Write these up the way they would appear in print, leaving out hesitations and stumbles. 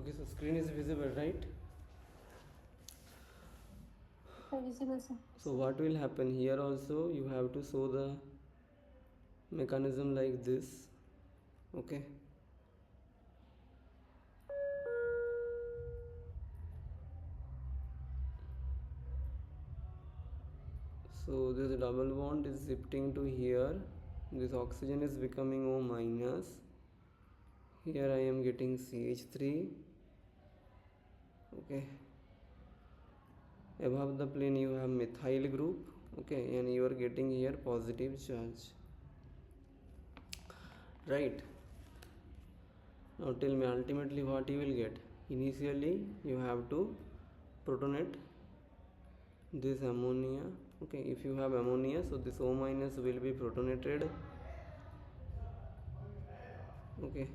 Okay, so screen is visible, right? Visible, sir. So what will happen here also, you have to show the mechanism like this. Okay, so this double bond is shifting to here, this oxygen is becoming O minus, here I am getting CH3. Okay, above the plane you have methyl group. Okay, and you are getting here positive charge, right? Now tell me, ultimately what you will get. Initially you have to protonate this ammonia. Okay, if you have ammonia, so this O minus will be protonated. Okay,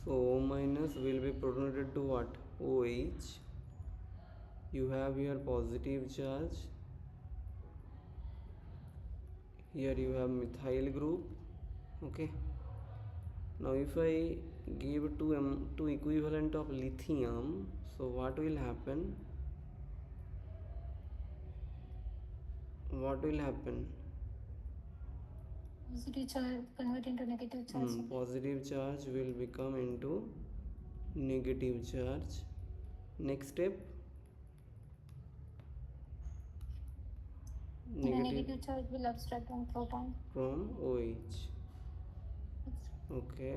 so O minus will be protonated to what? OH. You have here positive charge, here you have methyl group. Okay, now if I give two equivalent of lithium, so what will happen? What will happen? Positive charge convert into negative charge. Positive charge will become into negative charge. Next step, The negative negative charge will abstract one proton. from OH. Okay,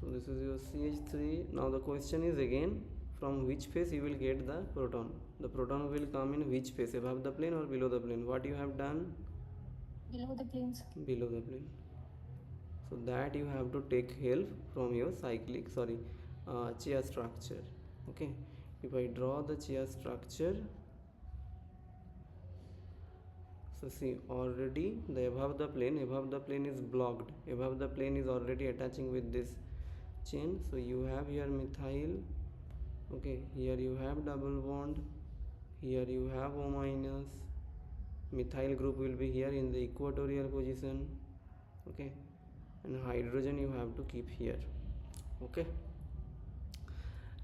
so this is your CH3. Now the question is again, from which phase you will get the proton. The proton will come in which phase, above the plane or below the plane? What you have done? Below the planes. Below the plane. So that you have to take help from your chia structure. Okay, if I draw the chia structure, so see, already the above the plane is blocked, above the plane is already attaching with this chain. So you have here methyl. Okay, here you have double bond, here you have O minus, methyl group will be here in the equatorial position. Okay, and hydrogen you have to keep here. Okay,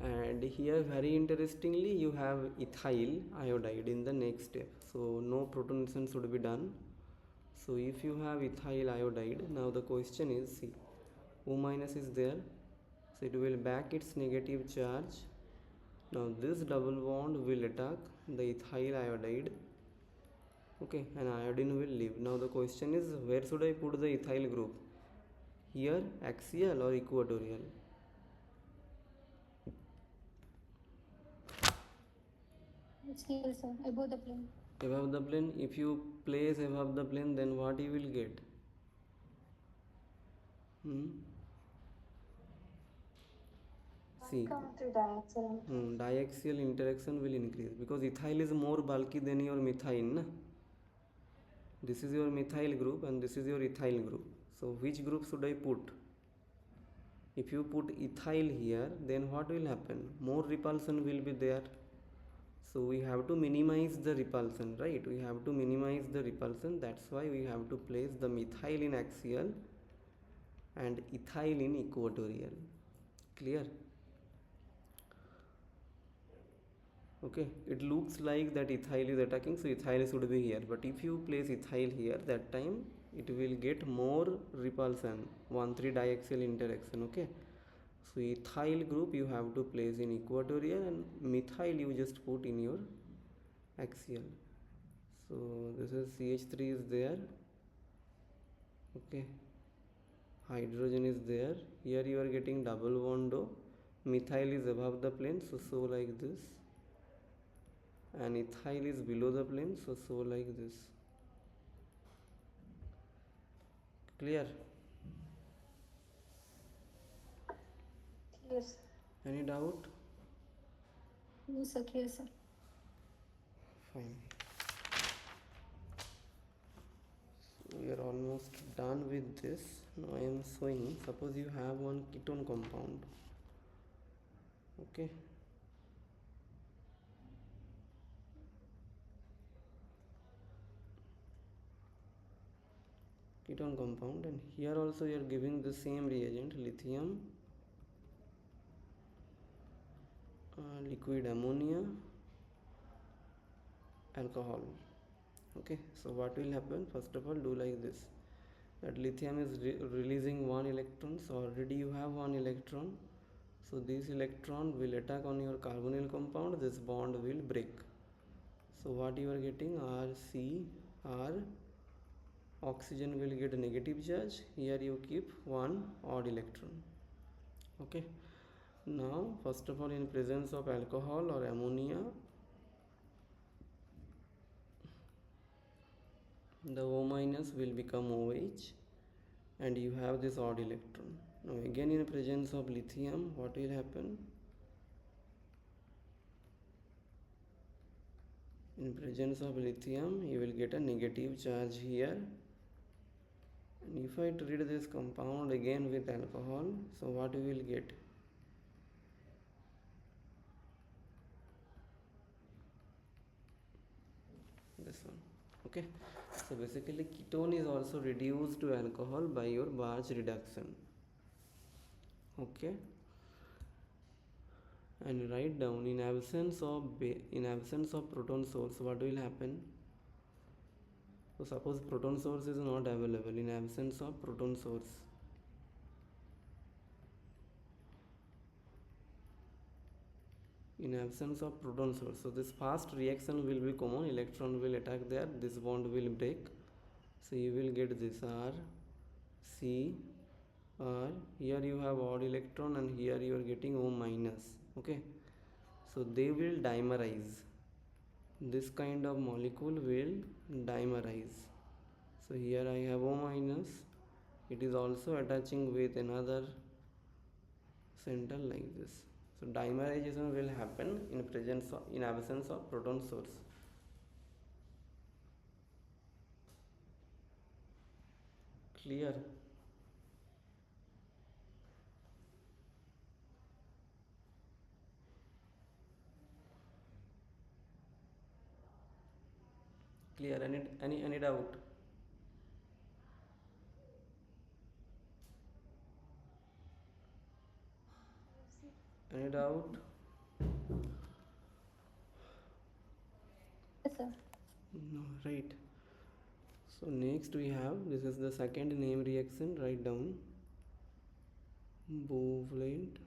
and here very interestingly you have ethyl iodide in the next step, so no protonation should be done. So if you have ethyl iodide, now the question is, see, O minus is there, so it will back its negative charge. Now this double bond will attack the ethyl iodide. Okay, and iodine will leave. Now the question is, where should I put the ethyl group? Here, axial or equatorial? It's here, sir. Above the plane. Above the plane. If you place above the plane, then what you will get? See, Come to diaxial. diaxial interaction will increase because ethyl is more bulky than your methyl. Na? This is your methyl group and this is your ethyl group. So which group should I put? If you put ethyl here, then what will happen? More repulsion will be there. So we have to minimize the repulsion, right? We have to minimize the repulsion. That's why we have to place the methyl in axial and ethyl in equatorial. Clear? Okay, it looks like that ethyl is attacking, so ethyl should be here. But if you place ethyl here, that time it will get more repulsion, 1,3 diaxial interaction. Okay, so ethyl group you have to place in equatorial and methyl you just put in your axial. So this is CH3 is there. Okay, hydrogen is there. Here you are getting double bond O. Methyl is above the plane, so like this, and ethyl is below the plane, so like this. Clear? Clear, sir. Any doubt? No, sir. Clear, sir. Fine. So we are almost done with this. Now I am showing, suppose you have one ketone compound. Okay, ketone compound, and here also you are giving the same reagent, lithium, liquid ammonia, alcohol. Okay, so what will happen? First of all, do like this, that lithium is releasing one electron, so already you have one electron, so this electron will attack on your carbonyl compound, this bond will break. So what you are getting, RCr, oxygen will get a negative charge, here you keep one odd electron. Okay, now first of all, in presence of alcohol or ammonia, the O minus will become OH and you have this odd electron. Now again, in presence of lithium, what will happen? In presence of lithium, you will get a negative charge here, and if I treat this compound again with alcohol, so what we will get? This one. Okay, so basically ketone is also reduced to alcohol by your Barge reduction. Okay, and write down, in absence of proton source, what will happen? So suppose proton source is not available, in absence of proton source, so this fast reaction will be common, electron will attack there, this bond will break, so you will get this R, C, R, here you have odd electron and here you are getting O minus. Okay, so they will dimerize, this kind of molecule will dimerize. So here I have O minus, it is also attaching with another center like this. So dimerization will happen in absence of proton source. Clear? Clear? Any doubt? Any doubt? Yes, sir. No, right. So next we have, this is the second name reaction, write down, Buchholz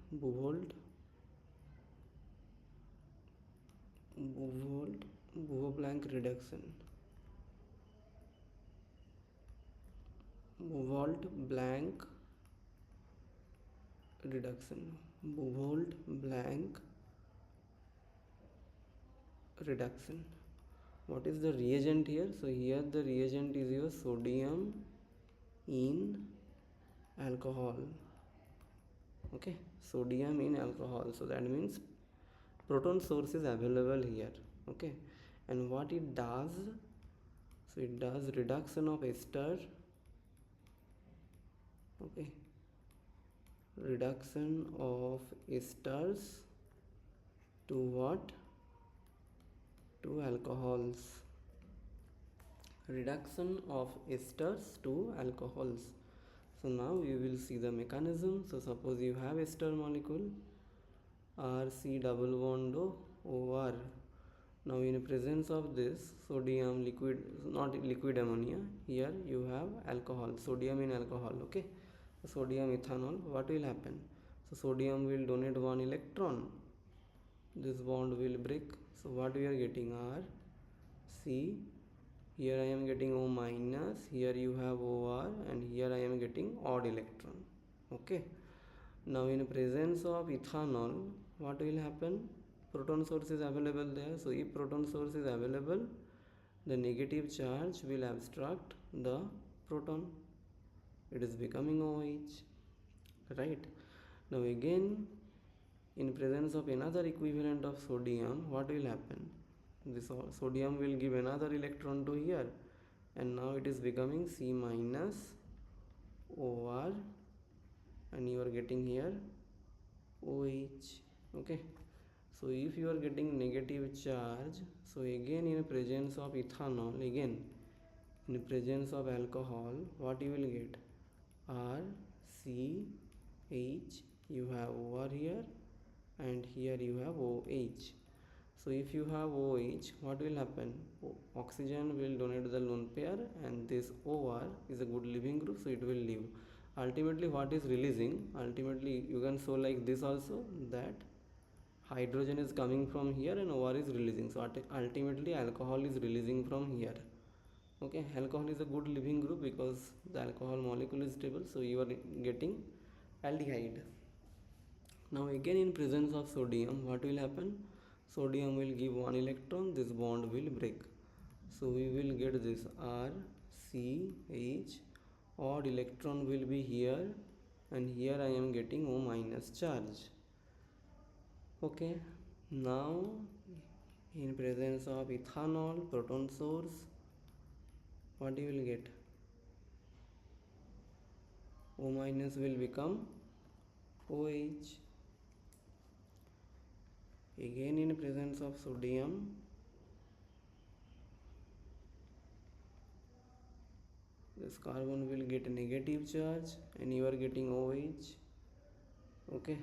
Blank reduction. Buchholz blank reduction. What is the reagent here? So here the reagent is your sodium in alcohol. Okay, sodium in alcohol, so that means proton source is available here. Okay, and what it does, so it does reduction of ester. Okay, reduction of esters to what? To alcohols. Reduction of esters to alcohols. So now you will see the mechanism. So suppose you have ester molecule, RC double bond OR. Now in presence of this sodium liquid, not liquid ammonia, here you have alcohol, sodium in alcohol. Okay, sodium ethanol, what will happen? So sodium will donate one electron, this bond will break, so what we are getting? R, C, here I am getting O minus, here you have OR, and here I am getting odd electron. Okay, now in presence of ethanol, what will happen? Proton source is available there, so if proton source is available, the negative charge will abstract the proton, it is becoming OH, right? Now again, in presence of another equivalent of sodium, what will happen? This sodium will give another electron to here, and now it is becoming C minus OR, and you are getting here OH. Okay, so if you are getting negative charge, so again in presence of ethanol, again in presence of alcohol, what you will get? R C H, you have OR here, and here you have OH. So if you have OH, what will happen? Oxygen will donate the lone pair, and this OR is a good leaving group, so it will leave. Ultimately, what is releasing? Ultimately, you can show like this also, that hydrogen is coming from here and OR is releasing. So ultimately, alcohol is releasing from here. Okay, alcohol is a good leaving group because the alcohol molecule is stable, so you are getting aldehyde. Now again in presence of sodium, what will happen? Sodium will give one electron, this bond will break. So we will get this R C H, odd electron will be here, and here I am getting O minus charge. Okay, now in presence of ethanol, proton source, what you will get? O minus will become OH. Again in presence of sodium, this carbon will get a negative charge and you are getting OH. Okay,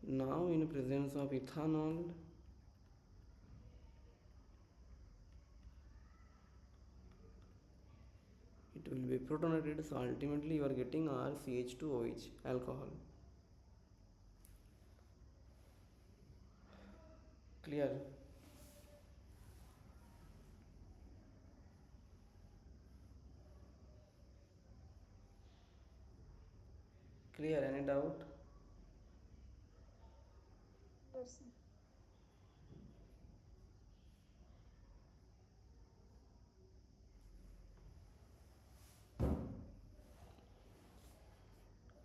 now in presence of ethanol, it will be protonated, so ultimately you are getting RCH2OH, alcohol. Clear? Clear? Any doubt? Yes, sir.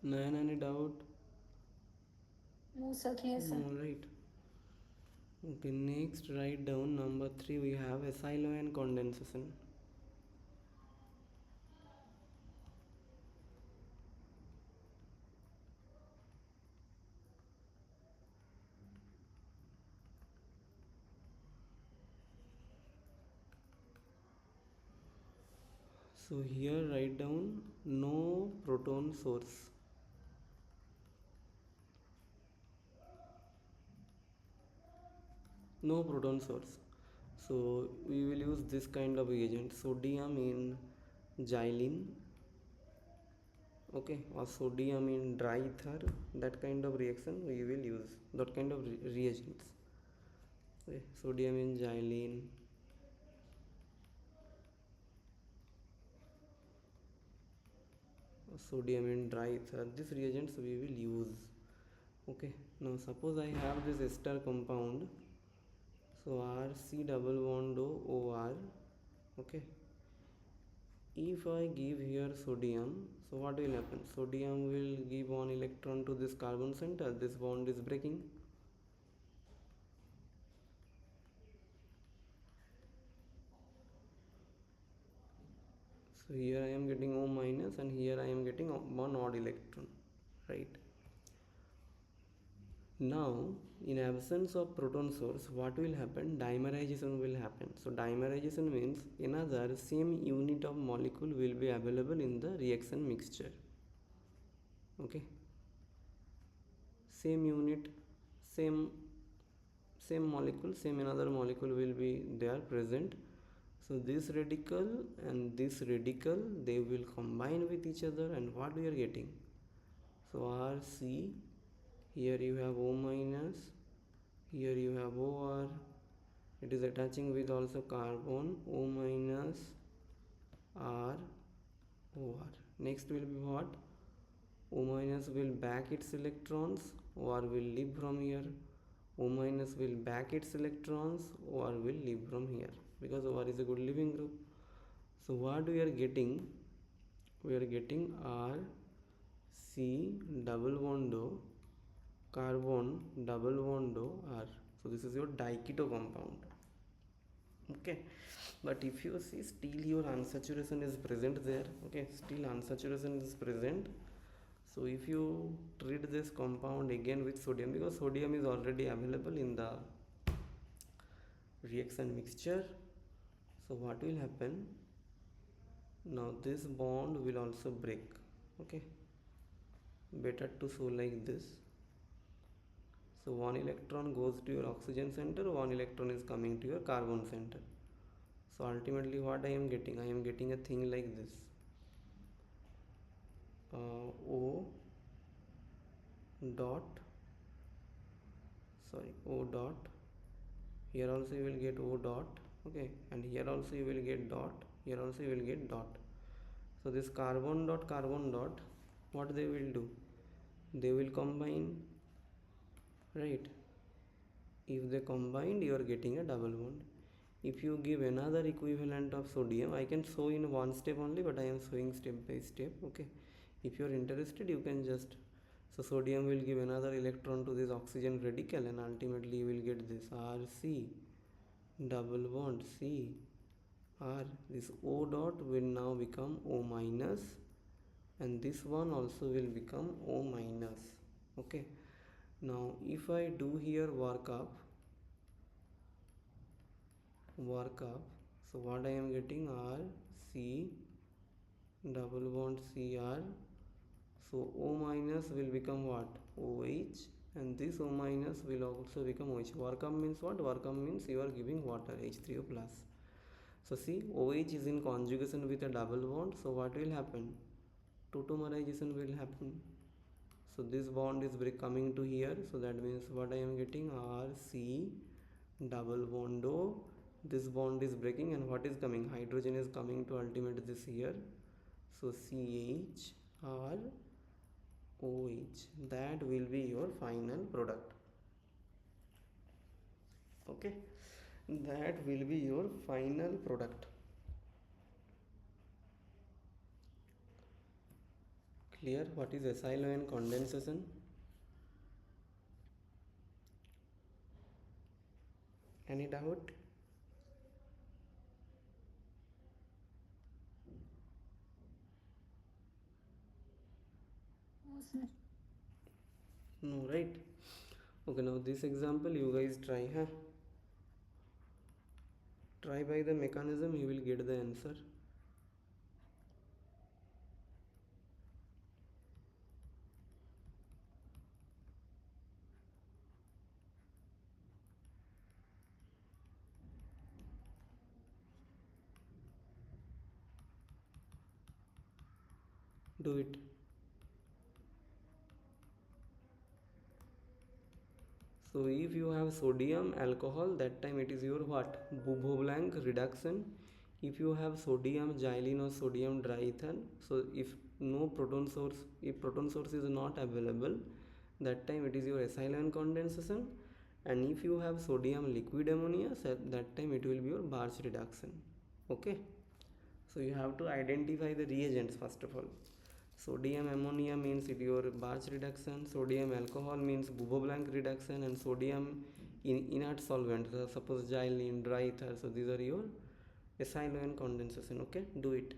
None? Any doubt? No, sir. Clear, sir. Alright. Okay, next write down number 3, we have acyl ion condensation. So here write down no proton source. No proton source. So we will use this kind of reagent, sodium in xylene, okay, or sodium in dry ether. That kind of reaction we will use, that kind of reagents. Okay, sodium in xylene, sodium in dry ether, these reagents we will use. Okay, now suppose I have this ester compound, so RC double bond OR. Okay, if I give here sodium, so what will happen? Sodium will give one electron to this carbon center, this bond is breaking. So here I am getting O minus and here I am getting one odd electron, right? Now in absence of proton source, what will happen? Dimerization will happen. So dimerization means another same unit of molecule will be available in the reaction mixture. Okay, same unit, same molecule, same another molecule will be there present. So this radical and this radical, they will combine with each other, and what we are getting? So RC, here you have O minus, here you have OR, it is attaching with also carbon, O minus R OR. Next will be what? O minus will back its electrons, OR will leave from here. O minus will back its electrons, OR will leave from here, because OR is a good leaving group. So what we are getting? We are getting R C double bond O, carbon double bond O R. So this is your diketo compound. Okay, but if you see still your unsaturation is present there. Okay, still unsaturation is present. So if you treat this compound again with sodium, because sodium is already available in the reaction mixture, so what will happen, now this bond will also break. Okay, better to show like this. So one electron goes to your oxygen center, one electron is coming to your carbon center. So ultimately what I am getting a thing like this, O dot, sorry, O dot, here also you will get O dot, okay, and here also you will get dot, here also you will get dot. So this carbon dot, what they will do, they will combine, right? If they combined, you are getting a double bond. If you give another equivalent of sodium, I can show in one step only, but I am showing step by step. Okay, if you are interested, you can just, so sodium will give another electron to this oxygen radical, and ultimately you will get this Rc double bond C R. This O dot will now become O minus, and this one also will become O minus. Okay, now if I do here work up, so what I am getting, R C double bond Cr, so O minus will become what, OH, and this O minus will also become OH. Work up means what? Work up means you are giving water, H3O plus. So see, OH is in conjugation with a double bond, so what will happen, tautomerization will happen. So this bond is coming to here, so that means what I am getting, RC double bond O, this bond is breaking, and what is coming, hydrogen is coming to ultimate this here, so CH R OH, that will be your final product. Okay, that will be your final product. Clear what is acyl ion condensation? Any doubt? No, sir. No, right? Okay, now this example you guys try, huh? Try by the mechanism, you will get the answer. Do it. So if you have sodium alcohol, that time it is your what, Bourblanc reduction. If you have sodium xylene or sodium diethyl, so if no proton source, if proton source is not available, that time it is your acyl ion condensation. And if you have sodium liquid ammonia, so that time it will be your Barch reduction. Okay, so you have to identify the reagents first of all. Sodium ammonia means it your Barch reduction, sodium alcohol means Bourblanc reduction, and sodium in inert solvent, suppose xylene, dry ether, so these are your acyl ion condensation. Okay, do it.